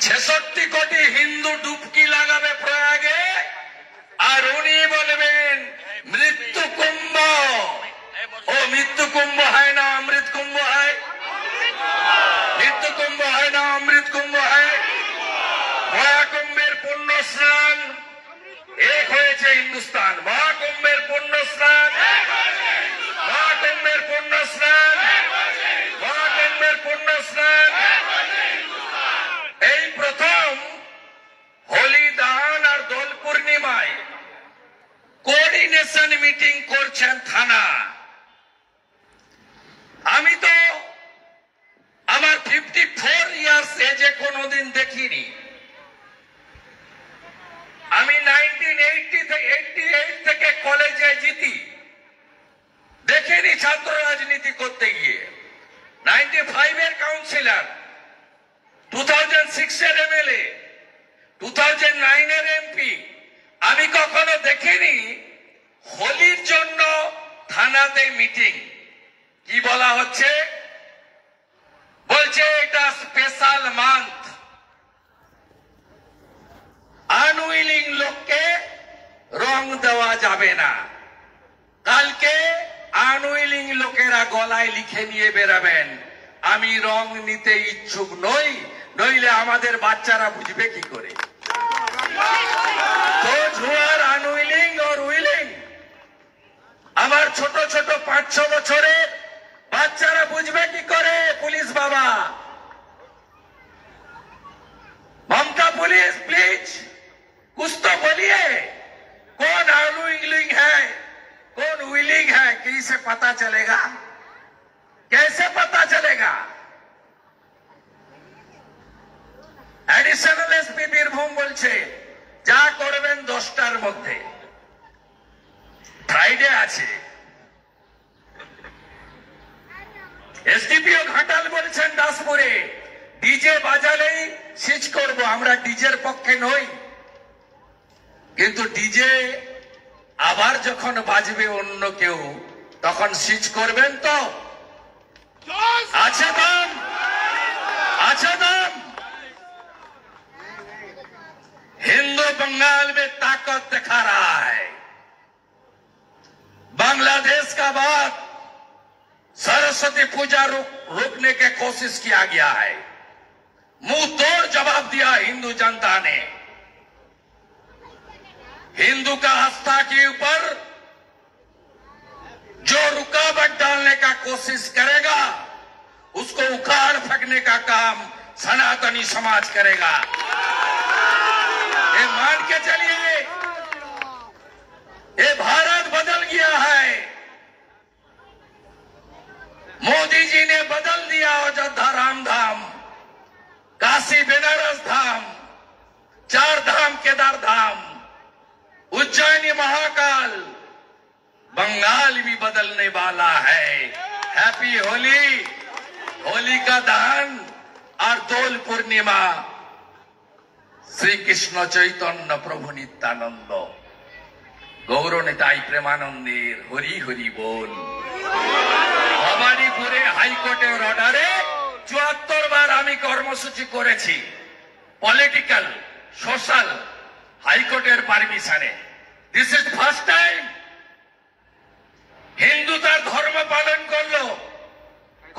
ছেষট্টি কোটি হিন্দু ডুবকি লাগাবে প্রয়াগে, আর উনি বলবেন মৃত্যু কুম্ভ। ও মৃত্যু কুম্ভ হয় না অমৃত কুম্ভ হয়? মৃত্যু কুম্ভ হয় না অমৃত কুম্ভ হয়? মহাকুম্ভের পুণ্য স্নান এক হয়েছে হিন্দুস্তান। মহাকুম্ভের পুণ্য স্নান, মহাকুম্ভের পুণ্য স্নান, মহাকুম্ভের পুণ্য স্নান। এই প্রথম হোলি দাহন আর দোল পূর্ণিমায় কোঅর্ডিনেশন মিটিং করছেন থানা। আমি তো আমার 54 ইয়ার্স এজে কোনোদিন দেখিনি। আমি 1988 থেকে কলেজে জিতি, দেখিনি ছাত্র রাজনীতি করতে গিয়ে। 95 এর কাউন্সিলর, 2006 এর এমএলএ, 2009 এর এমপি। আমি কখনো দেখিনি হোলির জন্য থানাতে মিটিং। কি বলা হচ্ছে? বলছে এটা স্পেশাল মান্থ, আনউইলিং লোককে রং দেওয়া যাবে না। কালকে আনউইলিং লোকেরা গলায় লিখে নিয়ে বেরাবেন আমি রং নিতে ইচ্ছুক নই, নইলে আমাদের বাচ্চারা বুঝবে কি করে? আনউইলিং আর উইলিং, আমার ছোট ছোট 5-6 বছরের বাচ্চারা বুঝবে কি করে? পুলিশ বাবা, ममता पुलिस प्लीज कुछ तो बोलिए, कौन अनविलिंग है कौन विलिंग है? कैसे पता चलेगा? कैसे पता चलेगा? एडिशनल एसपी বীরভূম বলছে যা করবেন 10টার মধ্যে। ফ্রাইডে আছে। এসডিপিও ঘাটাল বলছেন দাসপুরে ডিজে বাজালেই সিজ করব। আমরা ডিজের পক্ষে নই, কিন্তু ডিজে আবার যখন বাজবে অন্য কেউ, তখন সিজ করবেন তো? আছে দাম, আছে দাম। हिंदू बंगाल में ताकत दिखा रहा है। बांग्लादेश का बात सरस्वती पूजा रोकने की कोशिश किया गया है, मुंह तोड़ जवाब दिया हिंदू जनता ने। हिंदू का आस्था के ऊपर जो रुकावट डालने का कोशिश करेगा, उसको उखाड़ फेंकने का काम सनातनी समाज करेगा। ये मान के चलिए, ये भारत बदल गया है। मोदी जी ने बदल दिया अयोध्या राम धाम, काशी बेनारस धाम, 4 धाम केदार धाम, उज्जैनी महाकाल। बंगाल भी बदलने वाला है। हैप्पी होली, होली का दहन और दोल पूर्णिमा। श्री कृष्ण चैतन्य प्रभु नित्यानंद गौर नेताई प्रेमानंदेर हरि हरि बोल। ভবানীপুরে হাইকোর্টের অর্ডারে 74 বার আমি কর্মসূচি করেছি, পলিটিক্যাল সোশ্যাল, হাইকোর্টের পারমিশনে। This is first time Hindu তার ধর্ম পালন করলো।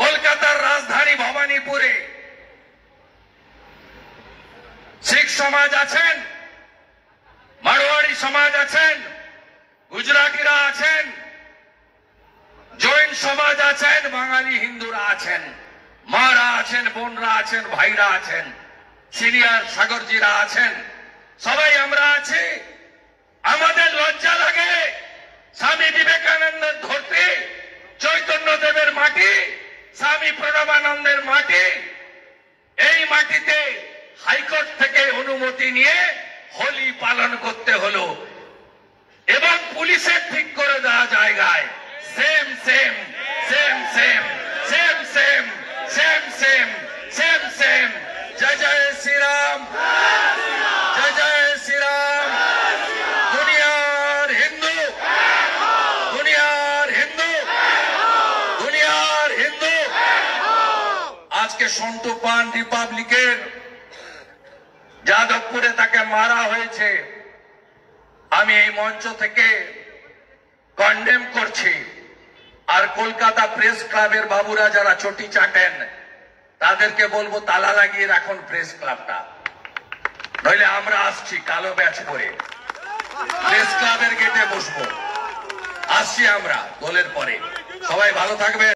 কলকাতার রাজধানী ভবানীপুরে শিখ সমাজ আছেন, মারোয়াড়ি সমাজ আছেন, গুজরাটিরা আছেন, জৈন সমাজ আছেন, বাঙালি হিন্দুরা আছেন, মারা আছেন, বোনরা আছেন, ভাইরা আছেন, সিনিয়র সাগরজিরা আছেন, সবাই আমরা আছি। আমাদের লজ্জা লাগে স্বামী বিবেকানন্দের ধরতে, চৈতন্য দেবের মাটি, স্বামী প্রণবানন্দের মাটি, এই মাটিতে হাইকোর্ট থেকে অনুমতি নিয়ে হোলি পালন করতে হলো, এবং পুলিশের ঠিক করে দেওয়া জায়গায় same same same same same same same same same same. জয় জয় শ্রীরাম, জয় জয় শ্রীরাম। দুনিয়ার হিন্দু, দুনিয়ার হিন্দু, দুনিয়ার হিন্দু। আজকে সন্তু পান রিপাবলিকের যাদবপুরে তাকে মারা হয়েছে। আমি এই মঞ্চ থেকে কন্ডেম করছি। আর কলকাতা প্রেস ক্লাবের বাবুরা যারা চটি চাটেন তাদেরকে বলবো তালা লাগিয়ে রাখুন প্রেস ক্লাবটা, নইলে আমরা আসছি কালো ব্যাচ করে প্রেস ক্লাবের গেটে বসবো। আসছি আমরা দোলের পরে। সবাই ভালো থাকবে।